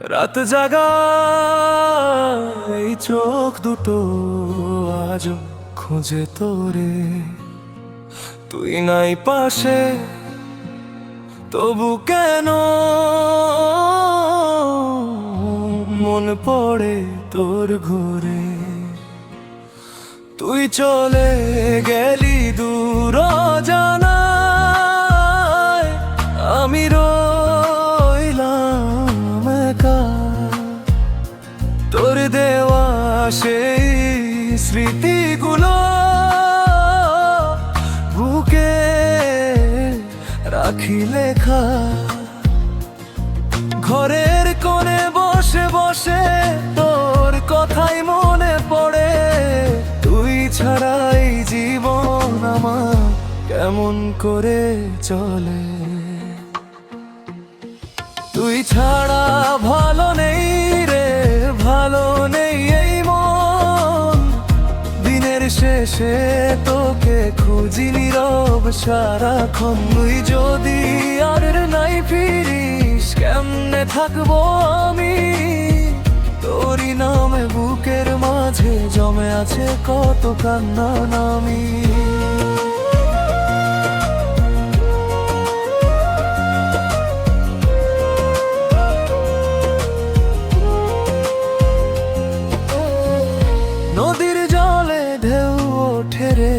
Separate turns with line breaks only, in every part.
রাত জাগা এই চোখ দুটো আজ খুঁজে তোরে, তুই নাই পাশে তবু কেন মন পড়ে তোর ঘরে। তুই চলে গেলি দূর জানায়, আমি রইলাম একা। তোর দেওয়া সেই স্মৃতিগুলো বুকে রাখি লেখা। ঘরের কোণে বসে বসে তোর কথাই মনে পড়ে, তুই ছাড়াই জীবন আমার কেমন করে চলে। তুই ছাড়া ভালো নেই রে, ভালো নেই এই মন। দিনের শেষে তোকে খুঁজি নীরব সারাক্ষণ। তুই যদি আর নাই ফিরিস কেমনে থাকবো আমি, তোরই নামে বুকের মাঝে জমে আছে কত কান্না নামি। নদীর জলে ঢেউ ওঠে রে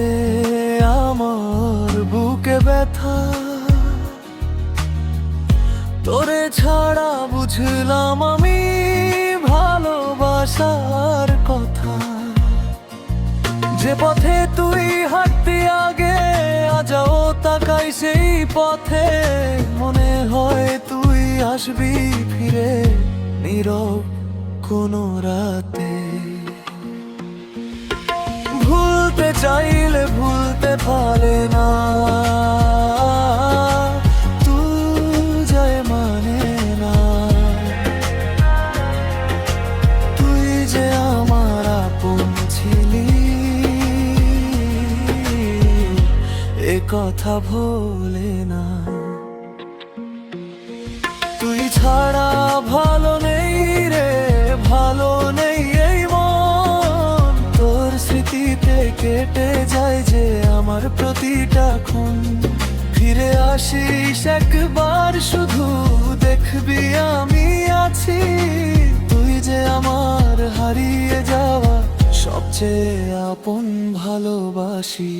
আমার বুকে ব্যথা, তোরে ছাড়া বুঝলাম আমি ভালোবাসার কথা। যে পথে তুই হাঁটতি আগে আজও তাকাই সেই পথে, মনে হয় তুই আসবি ফিরে নীরব কোনো রাতে। ভুলতে চাইলে ভুলতে পারে না, তুই যায় মানে না। তুই যে আমার আপন ছিলি এ কথা ভোলে না। তুই ছাড়া ভালো নেই রে, ভালো নেই এই মন। তোর স্মৃতিতে কেটে যায় যে আমার প্রতিটা ক্ষণ। ফিরে আসিস একবার শুধু, দেখবি আমি আছি। তুই যে আমার হারিয়ে যাওয়া সবচেয়ে আপন ভালোবাসি।